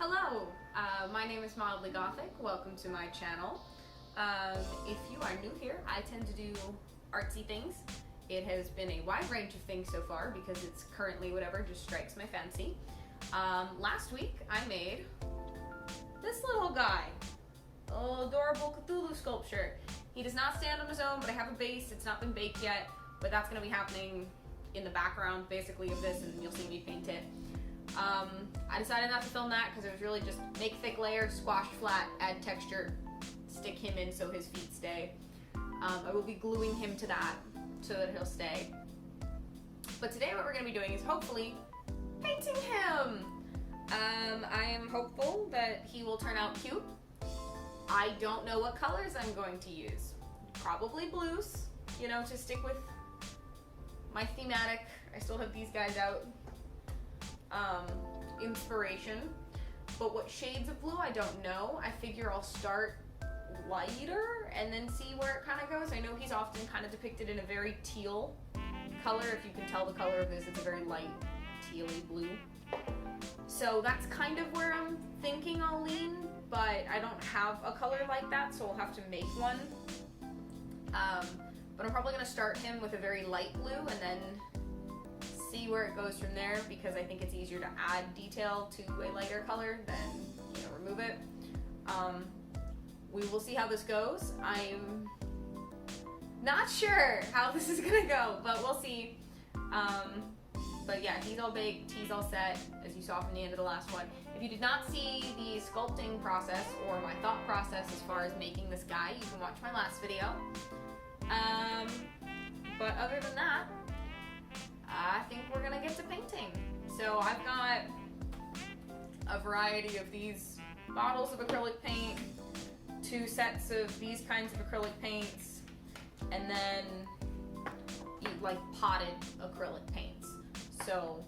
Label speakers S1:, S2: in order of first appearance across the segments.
S1: Hello, my name is Mildly Gothic. Welcome to my channel. If you are new here, I tend to do artsy things. It has been a wide range of things so far because it's currently whatever just strikes my fancy. Last week I made this little guy, a little adorable Cthulhu sculpture. He does not stand on his own, but I have a base. It's not been baked yet, but that's going to be happening in the background basically of this, and you'll see me paint it. I decided not to film that because it was really just make thick layers, squash flat, add texture, stick him in so his feet stay. I will be gluing him to that so that he'll stay. But today what we're going to be doing is hopefully painting him. I am hopeful that he will turn out cute. I don't know what colors I'm going to use. Probably blues, to stick with my thematic. I still have these guys out. Inspiration, but what shades of blue I don't know. I figure I'll start lighter and then see where it kind of goes. I know he's often kind of depicted in a very teal color. If you can tell the color of this, it's a very light tealy blue. So that's kind of where I'm thinking I'll lean, but I don't have a color like that, so I'll have to make one. But I'm probably going to start him with a very light blue and then see where it goes from there, because I think it's easier to add detail to a lighter color than remove it. We will see how this goes. I'm not sure how this is gonna go, but we'll see. But yeah, he's all baked, he's all set, as you saw from the end of the last one. If you did not see the sculpting process or my thought process as far as making this guy, you can watch my last video. But other than that, I think we're gonna get to painting. So I've got a variety of these bottles of acrylic paint, 2 sets of these kinds of acrylic paints, and then like potted acrylic paints. So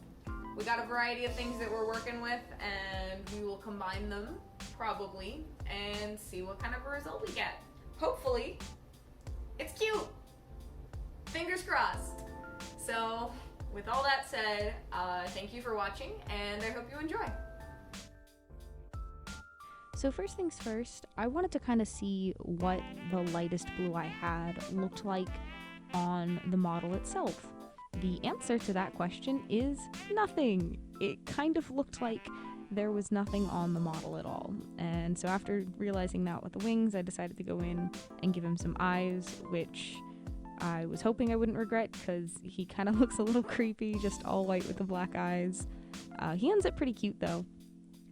S1: we got a variety of things that we're working with, and we will combine them probably and see what kind of a result we get. Hopefully it's cute. Fingers crossed. So with all that said, thank you for watching, and I hope you enjoy.
S2: So first things first, I wanted to kind of see what the lightest blue I had looked like on the model itself. The answer to that question is nothing. It kind of looked like there was nothing on the model at all. And so after realizing that with the wings, I decided to go in and give him some eyes, which I was hoping I wouldn't regret because he kind of looks a little creepy, just all white with the black eyes. He ends up pretty cute though.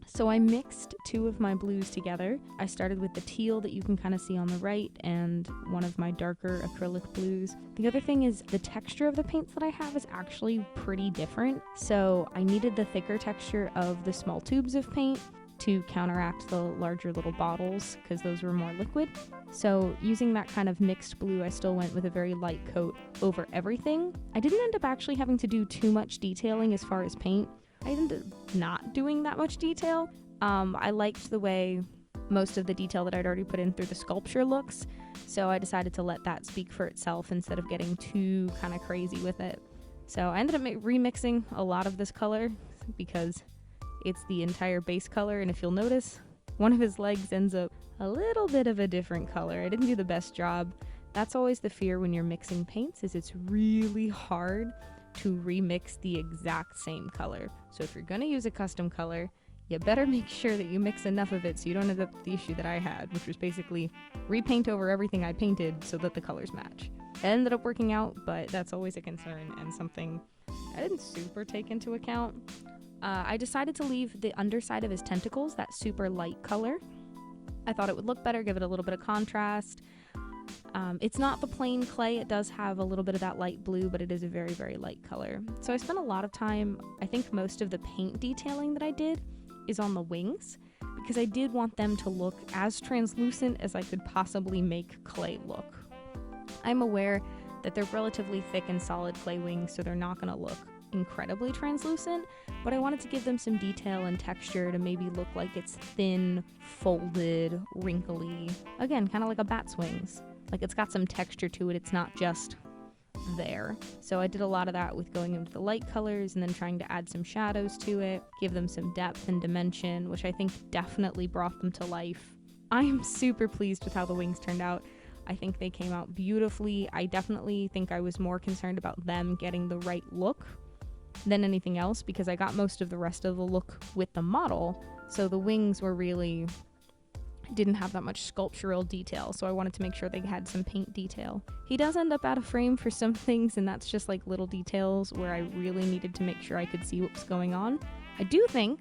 S2: So I mixed 2 of my blues together. I started with the teal that you can kind of see on the right and one of my darker acrylic blues. The other thing is the texture of the paints that I have is actually pretty different. So I needed the thicker texture of the small tubes of paint to counteract the larger little bottles because those were more liquid. So using that kind of mixed blue, I still went with a very light coat over everything. I didn't end up actually having to do too much detailing as far as paint. I ended up not doing that much detail. I liked the way most of the detail that I'd already put in through the sculpture looks, so I decided to let that speak for itself instead of getting too kind of crazy with it. So I ended up remixing a lot of this color because it's the entire base color, and if you'll notice, one of his legs ends up a little bit of a different color. I didn't do the best job. That's always the fear when you're mixing paints, is it's really hard to remix the exact same color. So if you're gonna use a custom color, you better make sure that you mix enough of it so you don't end up with the issue that I had, which was basically repaint over everything I painted so that the colors match. It ended up working out, but that's always a concern and something I didn't super take into account. I decided to leave the underside of his tentacles that super light color. I thought it would look better, give it a little bit of contrast. It's not the plain clay, it does have a little bit of that light blue, but it is a very, very light color. So I spent a lot of time, I think most of the paint detailing that I did is on the wings, because I did want them to look as translucent as I could possibly make clay look. I'm aware that they're relatively thick and solid clay wings, so they're not going to look incredibly translucent, but I wanted to give them some detail and texture to maybe look like it's thin, folded, wrinkly. Again, kind of like a bat's wings. Like it's got some texture to it, it's not just there. So I did a lot of that with going into the light colors and then trying to add some shadows to it, give them some depth and dimension, which I think definitely brought them to life. I'm super pleased with how the wings turned out. I think they came out beautifully. I definitely think I was more concerned about them getting the right look than anything else, because I got most of the rest of the look with the model. So the wings were really didn't have that much sculptural detail, so I wanted to make sure they had some paint detail. He does end up out of frame for some things, and that's just like little details where I really needed to make sure I could see what was going on. I do think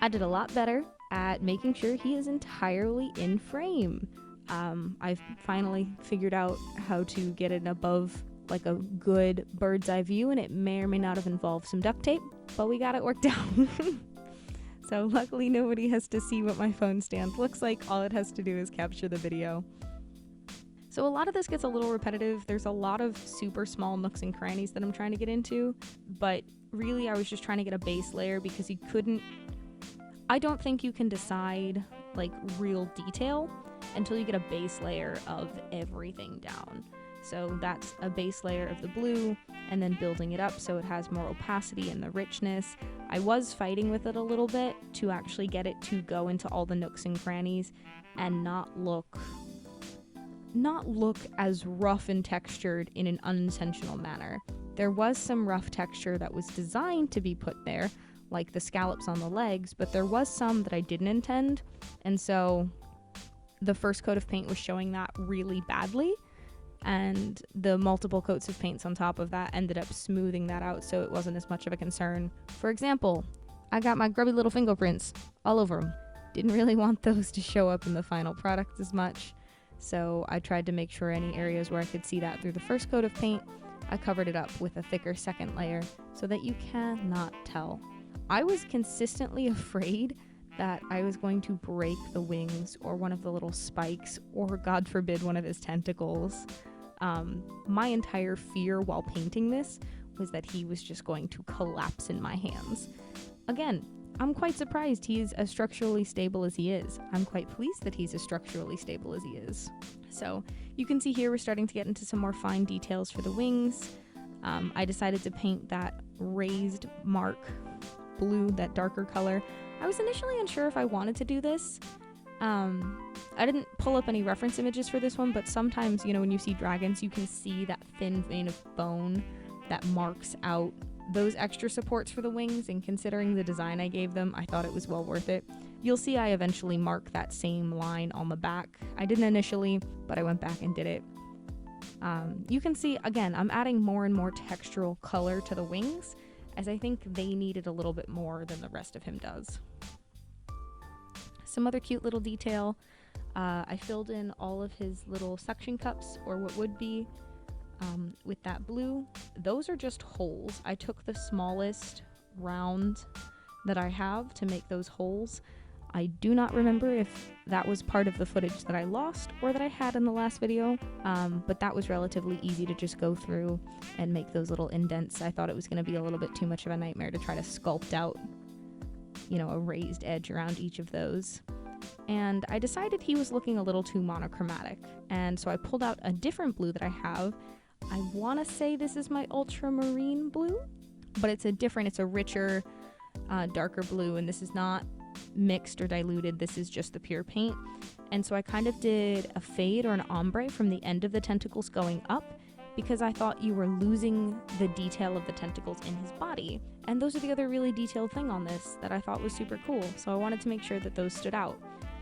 S2: I did a lot better at making sure he is entirely in frame. I've finally figured out how to get it above like a good bird's eye view, and it may or may not have involved some duct tape, but we got it worked out. So luckily nobody has to see what my phone stand looks like. All it has to do is capture the video. So a lot of this gets a little repetitive. There's a lot of super small nooks and crannies that I'm trying to get into, but really I was just trying to get a base layer because I don't think you can decide like real detail until you get a base layer of everything down. So that's a base layer of the blue and then building it up so it has more opacity and the richness. I was fighting with it a little bit to actually get it to go into all the nooks and crannies and not look as rough and textured in an unintentional manner. There was some rough texture that was designed to be put there, like the scallops on the legs, but there was some that I didn't intend, and so the first coat of paint was showing that really badly, and the multiple coats of paints on top of that ended up smoothing that out so it wasn't as much of a concern. For example, I got my grubby little fingerprints all over them. Didn't really want those to show up in the final product as much, so I tried to make sure any areas where I could see that through the first coat of paint, I covered it up with a thicker second layer so that you cannot tell. I was consistently afraid that I was going to break the wings or one of the little spikes or, God forbid, one of his tentacles. My entire fear while painting this was that he was just going to collapse in my hands. Again, I'm quite surprised he is as structurally stable as he is. I'm quite pleased that he's as structurally stable as he is. So you can see here we're starting to get into some more fine details for the wings. I decided to paint that raised mark blue, that darker color. I was initially unsure if I wanted to do this. I didn't pull up any reference images for this one, but sometimes, when you see dragons, you can see that thin vein of bone that marks out those extra supports for the wings, and considering the design I gave them, I thought it was well worth it. You'll see I eventually mark that same line on the back. I didn't initially, but I went back and did it. You can see, again, I'm adding more and more textural color to the wings, as I think they needed a little bit more than the rest of him does. Some other cute little detail. I filled in all of his little suction cups, or what would be, with that blue. Those are just holes. I took the smallest round that I have to make those holes. I do not remember if that was part of the footage that I lost or that I had in the last video, but that was relatively easy to just go through and make those little indents. I thought it was going to be a little bit too much of a nightmare to try to sculpt out, a raised edge around each of those. And I decided he was looking a little too monochromatic, and so I pulled out a different blue that I have. I want to say this is my ultramarine blue, but it's a richer, darker blue, and this is not mixed or diluted. This is just the pure paint. And so I kind of did a fade or an ombre from the end of the tentacles going up, because I thought you were losing the detail of the tentacles in his body. And those are the other really detailed thing on this that I thought was super cool, so I wanted to make sure that those stood out.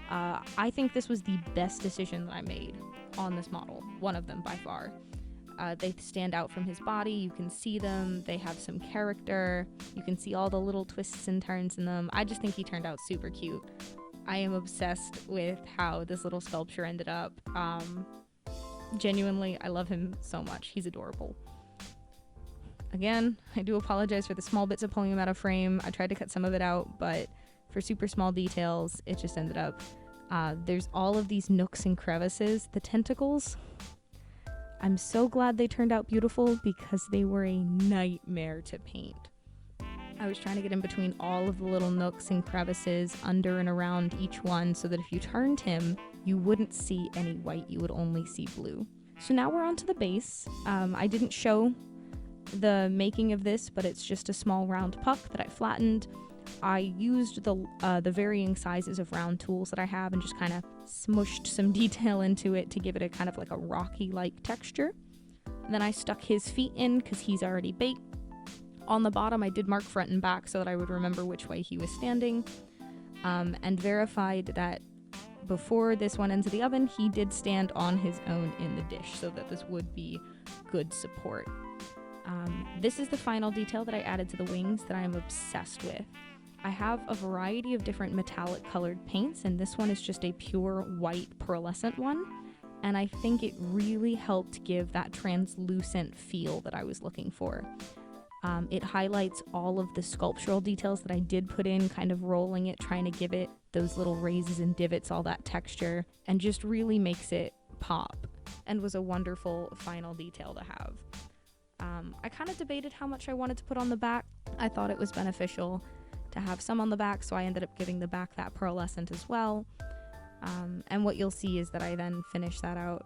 S2: I think this was the best decision that I made on this model, one of them by far. They stand out from his body, you can see them, they have some character, you can see all the little twists and turns in them. I just think he turned out super cute. I am obsessed with how this little sculpture ended up. Genuinely, I love him so much. He's adorable. Again, I do apologize for the small bits of pulling him out of frame. I tried to cut some of it out, but for super small details, it just ended up. There's all of these nooks and crevices. The tentacles, I'm so glad they turned out beautiful because they were a nightmare to paint. I was trying to get in between all of the little nooks and crevices under and around each one so that if you turned him, you wouldn't see any white, you would only see blue. So now we're on to the base. I didn't show the making of this, but it's just a small round puck that I flattened. I used the varying sizes of round tools that I have and just kind of smushed some detail into it to give it a kind of like a rocky-like texture. Then I stuck his feet in because he's already baked. On the bottom, I did mark front and back so that I would remember which way he was standing, and verified that before this went into the oven, he did stand on his own in the dish so that this would be good support. This is the final detail that I added to the wings that I am obsessed with. I have a variety of different metallic colored paints, and this one is just a pure white pearlescent one, and I think it really helped give that translucent feel that I was looking for. It highlights all of the sculptural details that I did put in, kind of rolling it, trying to give it those little raises and divots, all that texture, and just really makes it pop, and was a wonderful final detail to have. I kind of debated how much I wanted to put on the back. I thought it was beneficial to have some on the back, so I ended up giving the back that pearlescent as well. And what you'll see is that I then finished that out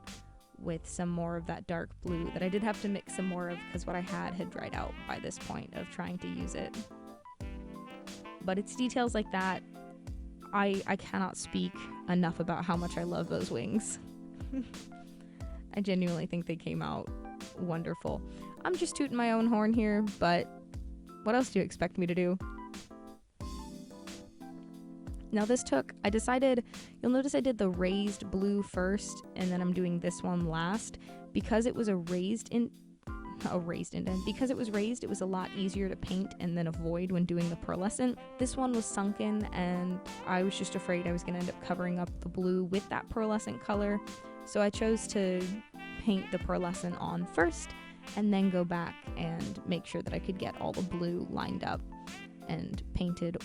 S2: with some more of that dark blue that I did have to mix some more of because what I had dried out by this point of trying to use it. But it's details like that. I cannot speak enough about how much I love those wings. I genuinely think they came out wonderful. I'm just tooting my own horn here, but what else do you expect me to do? Now you'll notice I did the raised blue first, and then I'm doing this one last. Because it was because it was raised, it was a lot easier to paint and then avoid when doing the pearlescent. This one was sunken, and I was just afraid I was going to end up covering up the blue with that pearlescent color. So I chose to paint the pearlescent on first, and then go back and make sure that I could get all the blue lined up and painted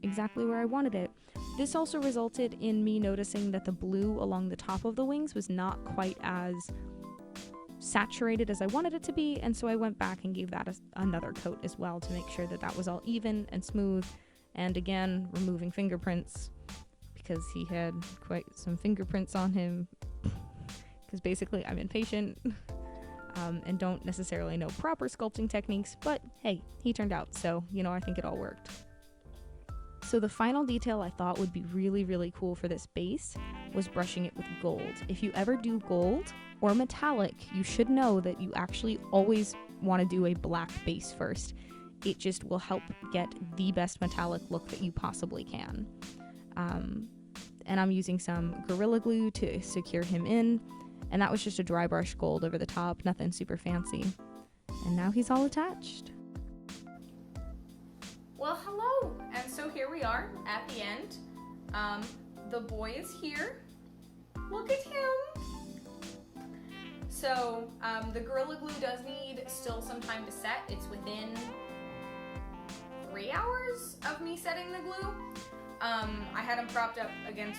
S2: exactly where I wanted it. This also resulted in me noticing that the blue along the top of the wings was not quite as saturated as I wanted it to be, and so I went back and gave that another coat as well to make sure that that was all even and smooth, and again, removing fingerprints because he had quite some fingerprints on him because basically I'm impatient and don't necessarily know proper sculpting techniques, but hey, he turned out, so, I think it all worked. So the final detail I thought would be really, really cool for this base was brushing it with gold. If you ever do gold or metallic, you should know that you actually always want to do a black base first. It just will help get the best metallic look that you possibly can. And I'm using some Gorilla Glue to secure him in, and that was just a dry brush gold over the top, nothing super fancy. And now he's all attached.
S1: Well, hello, and so here we are at the end. The boy is here. Look at him. So the Gorilla Glue does need still some time to set. It's within 3 hours of me setting the glue. I had him propped up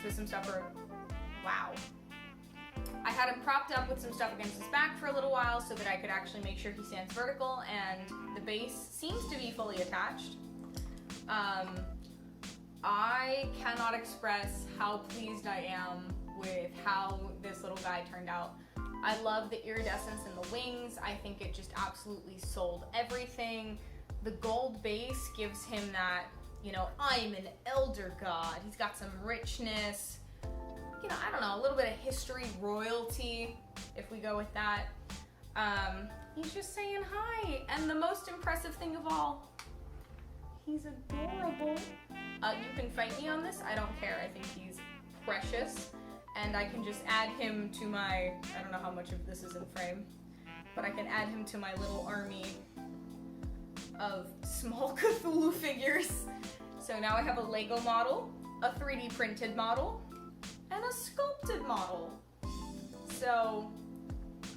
S1: with some stuff I had him propped up with some stuff against his back for a little while so that I could actually make sure he stands vertical, and the base seems to be fully attached. I cannot express how pleased I am with how this little guy turned out. I love the iridescence in the wings. I think it just absolutely sold everything. The gold base gives him that, I'm an elder god. He's got some richness. I don't know, a little bit of history, royalty, if we go with that. He's just saying hi. And the most impressive thing of all, he's adorable. You can fight me on this, I don't care. I think he's precious. And I can just add him to my, I don't know how much of this is in frame, but I can add him to my little army of small Cthulhu figures. So now I have a Lego model, a 3D printed model, and a sculpted model. So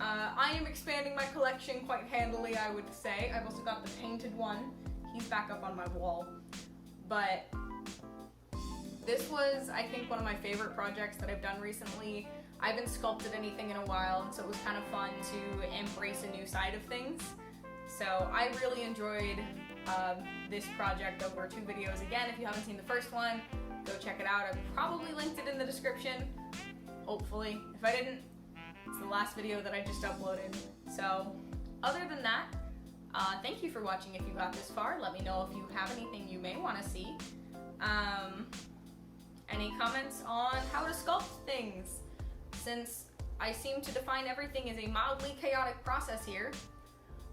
S1: I am expanding my collection quite handily, I would say. I've also got the painted one. He's back up on my wall. But this was, I think, one of my favorite projects that I've done recently. I haven't sculpted anything in a while, and so it was kind of fun to embrace a new side of things. So I really enjoyed this project over 2 videos. Again, if you haven't seen the first one, go check it out. I've probably linked it in the description, hopefully. If I didn't, It's the last video that I just uploaded. So, other than that, thank you for watching if you got this far. Let me know if you have anything you may want to see. Any comments on how to sculpt things? Since I seem to define everything as a mildly chaotic process here,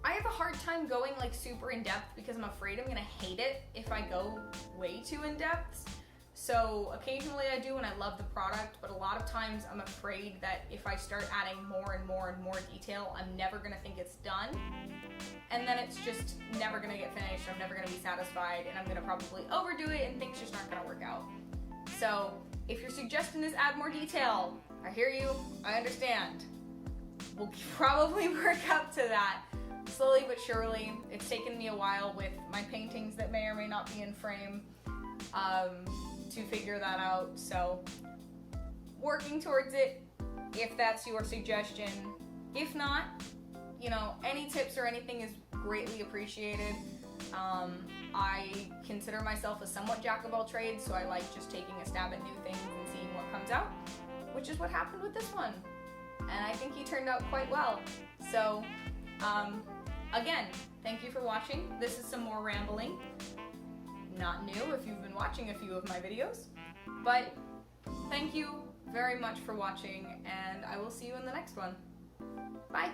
S1: I have a hard time going like super in depth because I'm afraid I'm gonna hate it if I go way too in depth. So occasionally I do and I love the product, but a lot of times I'm afraid that if I start adding more and more and more detail, I'm never gonna think it's done. And then it's just never gonna get finished, I'm never gonna be satisfied, and I'm gonna probably overdo it and things just aren't gonna work out. So if your suggestion is add more detail, I hear you, I understand. We'll probably work up to that. Slowly but surely. It's taken me a while with my paintings that may or may not be in frame to figure that out. So working towards it, if that's your suggestion. If not, you know, any tips or anything is greatly appreciated. I consider myself a somewhat jack of all trades, so I like just taking a stab at new things and seeing what comes out, which is what happened with this one. And I think he turned out quite well. So, again, thank you for watching. This is some more rambling. Not new if you've been watching a few of my videos, but thank you very much for watching, and I will see you in the next one. Bye!